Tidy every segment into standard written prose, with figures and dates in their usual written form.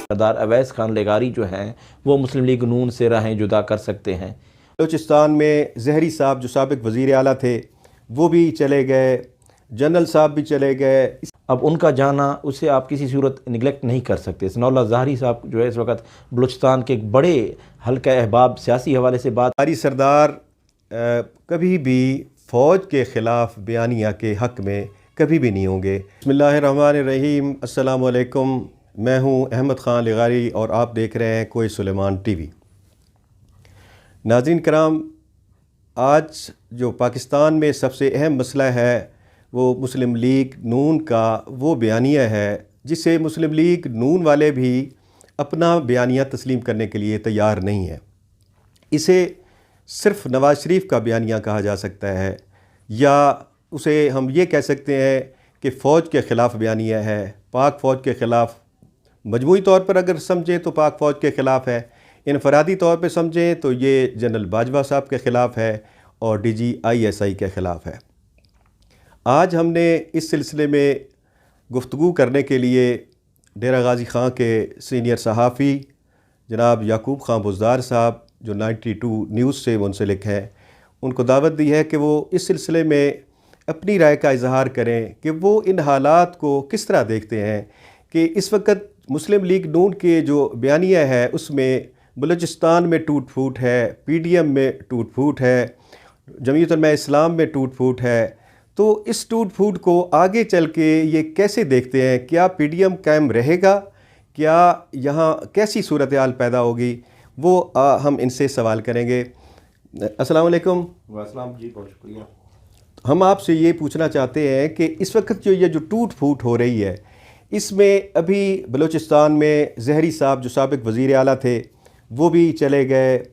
سردار اویس خان لغاری جو ہیں وہ مسلم لیگ نون سے راہیں جدا کر سکتے ہیں۔ بلوچستان میں زہری صاحب جو سابق وزیر اعلیٰ تھے وہ بھی چلے گئے، جنرل صاحب بھی چلے گئے۔ اب ان کا جانا اسے آپ کسی صورت نگلیکٹ نہیں کر سکتے۔ ثناء اللہ ظاہری صاحب جو ہے اس وقت بلوچستان کے ایک بڑے حلقہ احباب سیاسی حوالے سے بات ہماری سردار کبھی بھی فوج کے خلاف بیانیہ کے حق میں کبھی بھی نہیں ہوں گے۔ بسم اللہ الرحمن الرحیم، السلام علیکم، میں ہوں احمد خان لغاری اور آپ دیکھ رہے ہیں کوئی سلیمان ٹی وی۔ ناظرین کرام، آج جو پاکستان میں سب سے اہم مسئلہ ہے وہ مسلم لیگ نون کا وہ بیانیہ ہے جسے مسلم لیگ نون والے بھی اپنا بیانیہ تسلیم کرنے کے لیے تیار نہیں ہیں۔ اسے صرف نواز شریف کا بیانیہ کہا جا سکتا ہے، یا اسے ہم یہ کہہ سکتے ہیں کہ فوج کے خلاف بیانیہ ہے، پاک فوج کے خلاف۔ مجموعی طور پر اگر سمجھیں تو پاک فوج کے خلاف ہے، انفرادی طور پہ سمجھیں تو یہ جنرل باجوہ صاحب کے خلاف ہے اور ڈی جی ISI کے خلاف ہے۔ آج ہم نے اس سلسلے میں گفتگو کرنے کے لیے ڈیرہ غازی خان کے سینئر صحافی جناب یعقوب خان بزدار صاحب جو 92 نیوز سے منسلک ہیں، ان کو دعوت دی ہے کہ وہ اس سلسلے میں اپنی رائے کا اظہار کریں کہ وہ ان حالات کو کس طرح دیکھتے ہیں کہ اس وقت مسلم لیگ نون کے جو بیانیہ ہے اس میں بلوچستان میں ٹوٹ پھوٹ ہے، PDM میں ٹوٹ پھوٹ ہے، جمعیت علماء اسلام میں ٹوٹ پھوٹ ہے۔ تو اس ٹوٹ پھوٹ کو آگے چل کے یہ کیسے دیکھتے ہیں؟ کیا PDM قائم رہے گا؟ کیا یہاں کیسی صورتحال پیدا ہوگی؟ وہ ہم ان سے سوال کریں گے۔ السلام علیکم۔ السلام جی، بہت شکریہ۔ ہم آپ سے یہ پوچھنا چاہتے ہیں کہ اس وقت جو ٹوٹ پھوٹ ہو رہی ہے اس میں ابھی بلوچستان میں زہری صاحب جو سابق وزیر اعلیٰ تھے وہ بھی چلے گئے،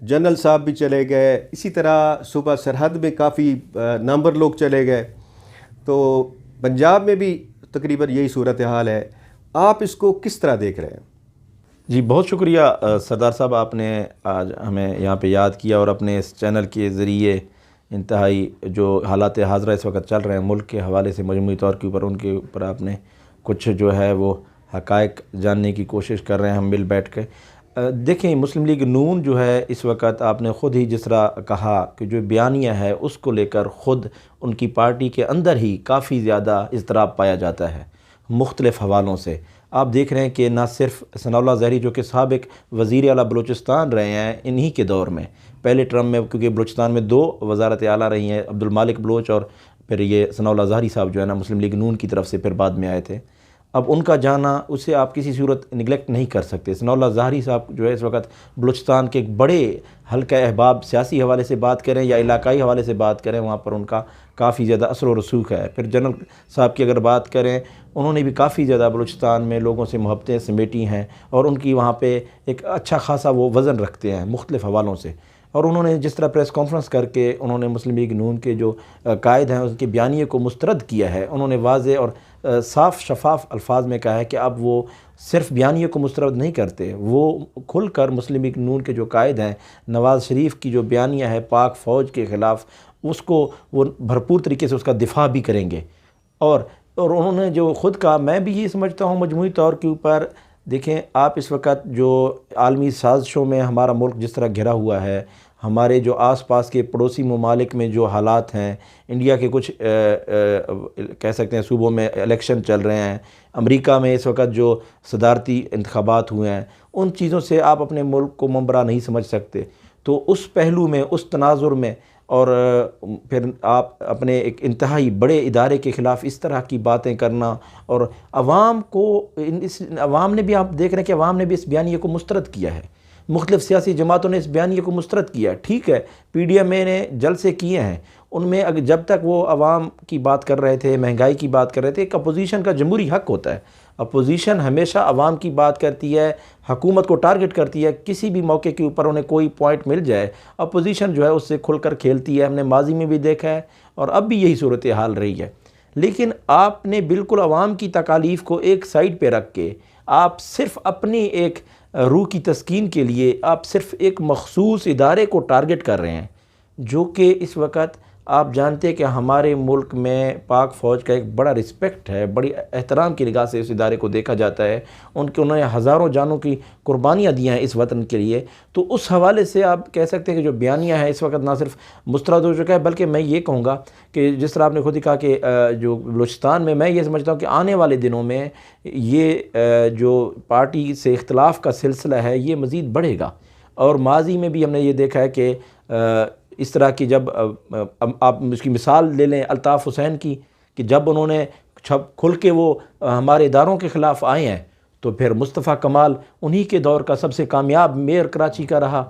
جنرل صاحب بھی چلے گئے، اسی طرح صوبہ سرحد میں کافی نمبر لوگ چلے گئے، تو پنجاب میں بھی تقریباً یہی صورتحال ہے۔ آپ اس کو کس طرح دیکھ رہے ہیں؟ جی بہت شکریہ سردار صاحب، آپ نے آج ہمیں یہاں پہ یاد کیا اور اپنے اس چینل کے ذریعے انتہائی جو حالات حاضرہ اس وقت چل رہے ہیں ملک کے حوالے سے مجموعی طور کے اوپر، ان کے اوپر آپ نے کچھ جو ہے وہ حقائق جاننے کی کوشش کر رہے ہیں ہم مل بیٹھ کے۔ دیکھیں، مسلم لیگ نون جو ہے اس وقت آپ نے خود ہی جس طرح کہا کہ جو بیانیہ ہے اس کو لے کر خود ان کی پارٹی کے اندر ہی کافی زیادہ اضطراب پایا جاتا ہے مختلف حوالوں سے۔ آپ دیکھ رہے ہیں کہ نہ صرف ثناء اللہ ظاہری جو کہ سابق وزیر اعلیٰ بلوچستان رہے ہیں انہی کے دور میں، پہلے ٹرم میں، کیونکہ بلوچستان میں 2 وزارت اعلیٰ رہی ہیں، عبدالمالک بلوچ اور پھر یہ ثناء اللہ ظاہری صاحب جو ہے نا مسلم لیگ نون کی طرف سے پھر بعد میں آئے تھے۔ اب ان کا جانا اسے آپ کسی صورت نگلیکٹ نہیں کر سکتے۔ ثناء اللہ ظاہری صاحب جو ہے اس وقت بلوچستان کے ایک بڑے حلقہ احباب سیاسی حوالے سے بات کریں یا علاقائی حوالے سے بات کریں، وہاں پر ان کا کافی زیادہ اثر و رسوخ ہے۔ پھر جنرل صاحب کی اگر بات کریں، انہوں نے بھی کافی زیادہ بلوچستان میں لوگوں سے محبتیں سمیٹی ہیں اور ان کی وہاں پہ ایک اچھا خاصا وہ وزن رکھتے ہیں مختلف حوالوں سے۔ اور انہوں نے جس طرح پریس کانفرنس کر کے انہوں نے مسلم لیگ نون کے جو قائد ہیں ان کے بیانیے کو مسترد کیا ہے، انہوں نے واضح اور صاف شفاف الفاظ میں کہا ہے کہ اب وہ صرف بیانیے کو مسترد نہیں کرتے، وہ کھل کر مسلم لیگ نون کے جو قائد ہیں نواز شریف کی جو بیانیہ ہے پاک فوج کے خلاف، اس کو وہ بھرپور طریقے سے اس کا دفاع بھی کریں گے۔ اور انہوں نے جو خود کہا، میں بھی یہ سمجھتا ہوں مجموعی طور کے اوپر، دیکھیں آپ اس وقت جو عالمی سازشوں میں ہمارا ملک جس طرح گھرا ہوا ہے، ہمارے جو آس پاس کے پڑوسی ممالک میں جو حالات ہیں، انڈیا کے کچھ کہہ سکتے ہیں صوبوں میں الیکشن چل رہے ہیں، امریکہ میں اس وقت جو صدارتی انتخابات ہوئے ہیں، ان چیزوں سے آپ اپنے ملک کو منبرہ نہیں سمجھ سکتے۔ تو اس پہلو میں، اس تناظر میں، اور پھر آپ اپنے ایک انتہائی بڑے ادارے کے خلاف اس طرح کی باتیں کرنا، اور عوام کو عوام نے بھی، آپ دیکھ رہے ہیں کہ عوام نے بھی اس بیانیے کو مسترد کیا ہے، مختلف سیاسی جماعتوں نے اس بیانیے کو مسترد کیا ہے۔ ٹھیک ہے، PDM نے جلسے کیے ہیں، ان میں جب تک وہ عوام کی بات کر رہے تھے، مہنگائی کی بات کر رہے تھے، ایک اپوزیشن کا جمہوری حق ہوتا ہے، اپوزیشن ہمیشہ عوام کی بات کرتی ہے، حکومت کو ٹارگٹ کرتی ہے، کسی بھی موقع کے اوپر انہیں کوئی پوائنٹ مل جائے اپوزیشن جو ہے اس سے کھل کر کھیلتی ہے۔ ہم نے ماضی میں بھی دیکھا ہے اور اب بھی یہی صورتحال رہی ہے۔ لیکن آپ نے بالکل عوام کی تکالیف کو ایک سائڈ پہ رکھ کے آپ صرف اپنی ایک روح کی تسکین کے لیے آپ صرف ایک مخصوص ادارے کو ٹارگٹ کر رہے ہیں، جو کہ اس وقت آپ جانتے ہیں کہ ہمارے ملک میں پاک فوج کا ایک بڑا رسپیکٹ ہے، بڑی احترام کی نگاہ سے اس ادارے کو دیکھا جاتا ہے، انہوں نے ہزاروں جانوں کی قربانیاں دی ہیں اس وطن کے لیے۔ تو اس حوالے سے آپ کہہ سکتے ہیں کہ جو بیانیہ ہے اس وقت نہ صرف مسترد ہو چکا ہے، بلکہ میں یہ کہوں گا کہ جس طرح آپ نے خود ہی کہا کہ جو بلوچستان میں یہ سمجھتا ہوں کہ آنے والے دنوں میں یہ جو پارٹی سے اختلاف کا سلسلہ ہے یہ مزید بڑھے گا، اور ماضی میں بھی ہم نے یہ دیکھا ہے کہ اس طرح کی جب آپ اس کی مثال لے لیں الطاف حسین کی، کہ جب انہوں نے کھل کے وہ ہمارے اداروں کے خلاف آئے ہیں تو پھر مصطفیٰ کمال انہی کے دور کا سب سے کامیاب میئر کراچی کا رہا۔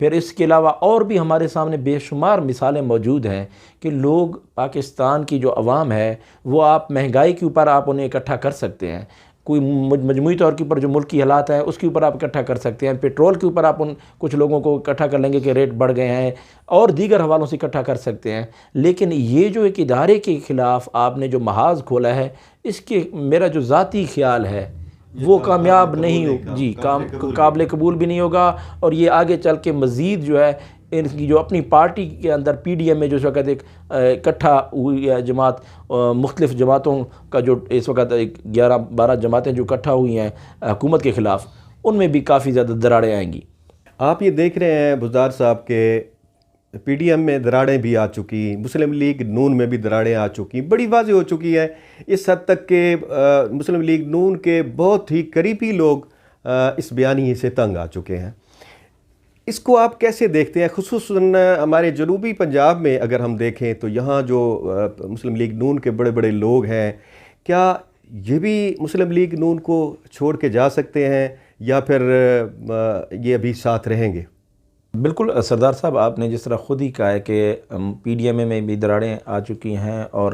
پھر اس کے علاوہ اور بھی ہمارے سامنے بے شمار مثالیں موجود ہیں کہ لوگ پاکستان کی جو عوام ہے وہ آپ مہنگائی کے اوپر آپ انہیں اکٹھا کر سکتے ہیں، کوئی مجموعی طور کے اوپر جو ملکی حالات ہیں اس کے اوپر آپ اکٹھا کر سکتے ہیں، پیٹرول کے اوپر آپ کچھ لوگوں کو اکٹھا کر لیں گے کہ ریٹ بڑھ گئے ہیں، اور دیگر حوالوں سے اکٹھا کر سکتے ہیں۔ لیکن یہ جو ایک ادارے کے خلاف آپ نے جو محاذ کھولا ہے، اس کے میرا جو ذاتی خیال ہے وہ کامیاب نہیں ہو، جی قابل قبول بھی نہیں ہوگا، اور یہ آگے چل کے مزید جو ہے ان کی جو اپنی پارٹی کے اندر پی ڈی ایم میں جو اس وقت ایک اکٹھا ہوئی ہے جماعت، مختلف جماعتوں کا جو اس وقت 11-12 جماعتیں جو اکٹھا ہوئی ہیں حکومت کے خلاف، ان میں بھی کافی زیادہ دراڑیں آئیں گی۔ آپ یہ دیکھ رہے ہیں بزدار صاحب کے پی ڈی ایم میں دراڑیں بھی آ چکی، مسلم لیگ نون میں بھی دراڑیں آ چکی، بڑی واضح ہو چکی ہے اس حد تک کہ مسلم لیگ نون کے بہت ہی قریبی لوگ اس بیانیے سے تنگ آ چکے ہیں۔ اس کو آپ کیسے دیکھتے ہیں؟ خصوصاً ہمارے جنوبی پنجاب میں اگر ہم دیکھیں تو یہاں جو مسلم لیگ نون کے بڑے بڑے لوگ ہیں، کیا یہ بھی مسلم لیگ نون کو چھوڑ کے جا سکتے ہیں یا پھر یہ ابھی ساتھ رہیں گے؟ بالکل سردار صاحب، آپ نے جس طرح خود ہی کہا ہے کہ پی ڈی ایم میں بھی دراڑیں آ چکی ہیں، اور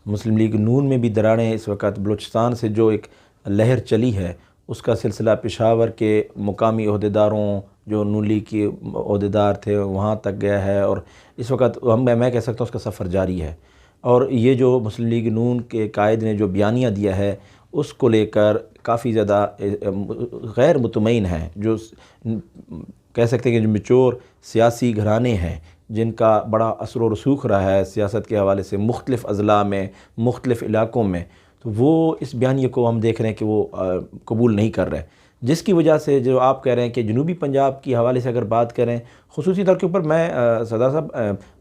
مسلم لیگ نون میں بھی دراڑیں اس وقت بلوچستان سے جو ایک لہر چلی ہے اس کا سلسلہ پشاور کے مقامی عہدیداروں جو نون لیگ کے عہدیدار تھے وہاں تک گیا ہے، اور اس وقت میں کہہ سکتا ہوں اس کا سفر جاری ہے۔ اور یہ جو مسلم لیگ نون کے قائد نے جو بیانیہ دیا ہے اس کو لے کر کافی زیادہ غیر مطمئن ہیں، جو کہہ سکتے ہیں کہ جو میچور سیاسی گھرانے ہیں جن کا بڑا اثر و رسوخ رہا ہے سیاست کے حوالے سے مختلف اضلاع میں، مختلف علاقوں میں، تو وہ اس بیانیے کو ہم دیکھ رہے ہیں کہ وہ قبول نہیں کر رہے، جس کی وجہ سے جو آپ کہہ رہے ہیں کہ جنوبی پنجاب کی حوالے سے اگر بات کریں، خصوصی طور کے اوپر میں سردار صاحب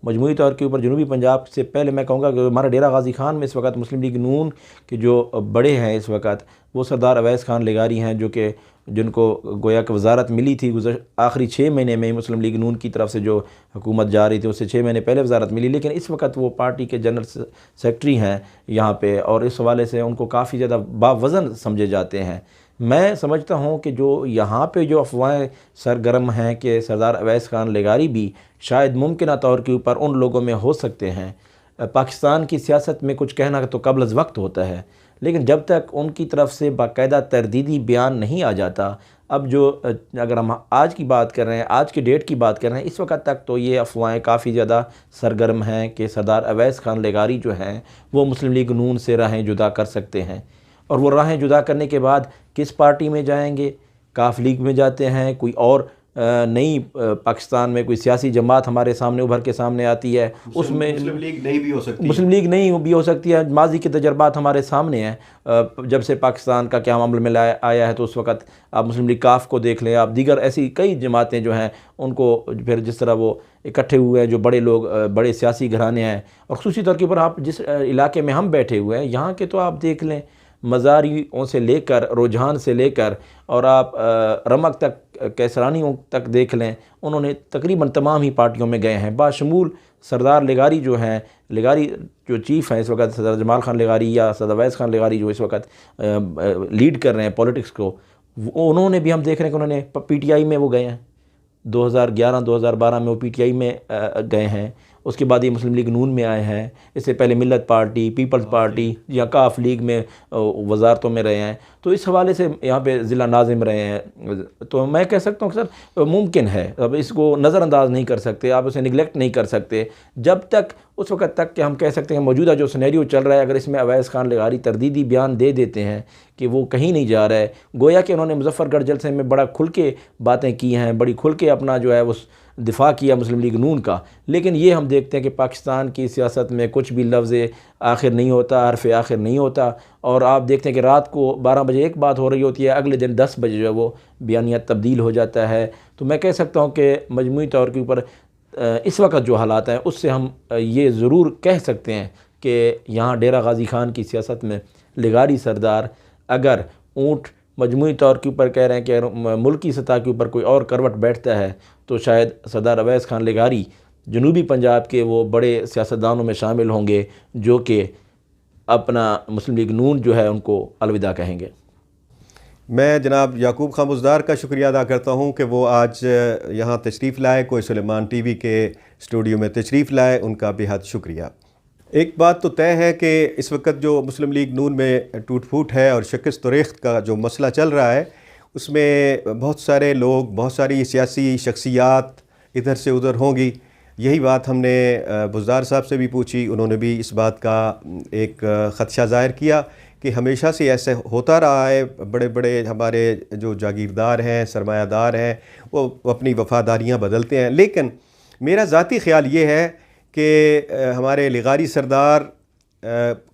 مجموعی طور کے اوپر جنوبی پنجاب سے پہلے میں کہوں گا کہ ہمارا ڈیرہ غازی خان میں اس وقت مسلم لیگ نون کے جو بڑے ہیں اس وقت وہ سردار اویس خان لغاری ہیں، جو کہ جن کو گویا کہ وزارت ملی تھی آخری 6 مہینے میں مسلم لیگ نون کی طرف سے جو حکومت جا رہی تھی اس سے 6 مہینے پہلے وزارت ملی، لیکن اس وقت وہ پارٹی کے جنرل سیکرٹری ہیں یہاں پہ، اور اس حوالے سے ان کو کافی زیادہ باوزن سمجھے جاتے ہیں۔ میں سمجھتا ہوں کہ جو یہاں پہ جو افواہیں سرگرم ہیں کہ سردار اویس خان لغاری بھی شاید ممکنہ طور کے اوپر ان لوگوں میں ہو سکتے ہیں۔ پاکستان کی سیاست میں کچھ کہنا تو قبل از وقت ہوتا ہے، لیکن جب تک ان کی طرف سے باقاعدہ تردیدی بیان نہیں آ جاتا، اب جو اگر ہم آج کی بات کر رہے ہیں، آج کے ڈیٹ کی بات کر رہے ہیں، اس وقت تک تو یہ افواہیں کافی زیادہ سرگرم ہیں کہ سردار اویس خان لغاری جو ہیں وہ مسلم لیگ نون سے راہیں جدا کر سکتے ہیں، اور وہ راہیں جدا کرنے کے بعد کس پارٹی میں جائیں گے؟ کاف لیگ میں جاتے ہیں، کوئی اور نئی پاکستان میں کوئی سیاسی جماعت ہمارے سامنے ابھر کے سامنے آتی ہے، اس میں مسلم لیگ نہیں بھی ہو سکتی، مسلم لیگ نہیں بھی ہو سکتی ہے۔ ماضی کے تجربات ہمارے سامنے ہیں، جب سے پاکستان کا قیام عمل میں آیا ہے تو اس وقت آپ مسلم لیگ کاف کو دیکھ لیں، آپ دیگر ایسی کئی جماعتیں جو ہیں ان کو پھر جس طرح وہ اکٹھے ہوئے ہیں جو بڑے لوگ بڑے سیاسی گھرانے ہیں، اور خصوصی طور کے اوپر آپ جس علاقے میں ہم بیٹھے ہوئے ہیں یہاں کے تو آپ دیکھ لیں، مزاریوں سے لے کر روجھان سے لے کر اور آپ رمک تک کیسرانیوں تک دیکھ لیں، انہوں نے تقریباً تمام ہی پارٹیوں میں گئے ہیں، باشمول سردار لغاری جو ہیں، لغاری جو چیف ہیں اس وقت سردار جمال خان لغاری یا سردار اویس خان لغاری جو اس وقت لیڈ کر رہے ہیں پولیٹکس کو، انہوں نے بھی ہم دیکھ رہے ہیں کہ انہوں نے پی ٹی آئی میں وہ گئے ہیں، 2011-2012 میں وہ پی ٹی آئی میں گئے ہیں، اس کے بعد یہ مسلم لیگ نون میں آئے ہیں، اس سے پہلے ملت پارٹی، پیپلز پارٹی یا کاف لیگ میں وزارتوں میں رہے ہیں، تو اس حوالے سے یہاں پہ ضلع ناظم رہے ہیں۔ تو میں کہہ سکتا ہوں کہ سر ممکن ہے، اب اس کو نظر انداز نہیں کر سکتے، آپ اسے نگلیکٹ نہیں کر سکتے، جب تک اس وقت تک کہ ہم کہہ سکتے ہیں موجودہ جو سینیریو چل رہا ہے، اگر اس میں اویس خان لغاری تردیدی بیان دے دیتے ہیں کہ وہ کہیں نہیں جا رہا ہے، گویا کہ انہوں نے مظفر گڑھ جلسے میں بڑا کھل کے باتیں کی ہیں، بڑی کھل کے اپنا جو ہے وہ دفاع کیا مسلم لیگ نون کا، لیکن یہ ہم دیکھتے ہیں کہ پاکستان کی سیاست میں کچھ بھی لفظ آخر نہیں ہوتا، حرف آخر نہیں ہوتا، اور آپ دیکھتے ہیں کہ رات کو 12 بجے ایک بات ہو رہی ہوتی ہے، اگلے دن 10 بجے جو ہے وہ بیانیہ تبدیل ہو جاتا ہے۔ تو میں کہہ سکتا ہوں کہ مجموعی طور کے اوپر اس وقت جو حالات ہیں اس سے ہم یہ ضرور کہہ سکتے ہیں کہ یہاں ڈیرہ غازی خان کی سیاست میں لغاری سردار اگر اونٹ مجموعی طور کے اوپر کہہ رہے ہیں کہ اگر ملکی سطح کے اوپر کوئی اور کروٹ بیٹھتا ہے تو شاید سردار اویس خان لغاری جنوبی پنجاب کے وہ بڑے سیاستدانوں میں شامل ہوں گے جو کہ اپنا مسلم لیگ نون جو ہے ان کو الوداع کہیں گے۔ میں جناب یعقوب خان بزدار کا شکریہ ادا کرتا ہوں کہ وہ آج یہاں تشریف لائے، کوئی سلیمان ٹی وی کے اسٹوڈیو میں تشریف لائے، ان کا بے حد شکریہ۔ ایک بات تو طے ہے کہ اس وقت جو مسلم لیگ نون میں ٹوٹ پھوٹ ہے اور شکست و ریخت کا جو مسئلہ چل رہا ہے، اس میں بہت سارے لوگ، بہت ساری سیاسی شخصیات ادھر سے ادھر ہوں گی۔ یہی بات ہم نے بزدار صاحب سے بھی پوچھی، انہوں نے بھی اس بات کا ایک خدشہ ظاہر کیا کہ ہمیشہ سے ایسے ہوتا رہا ہے، بڑے بڑے ہمارے جو جاگیردار ہیں، سرمایہ دار ہیں، وہ اپنی وفاداریاں بدلتے ہیں، لیکن میرا ذاتی خیال یہ ہے کہ ہمارے لغاری سردار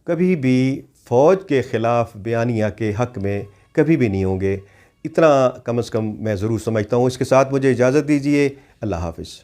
کبھی بھی فوج کے خلاف بیانیہ کے حق میں کبھی بھی نہیں ہوں گے، اتنا کم از کم میں ضرور سمجھتا ہوں۔ اس کے ساتھ مجھے اجازت دیجیے، اللہ حافظ۔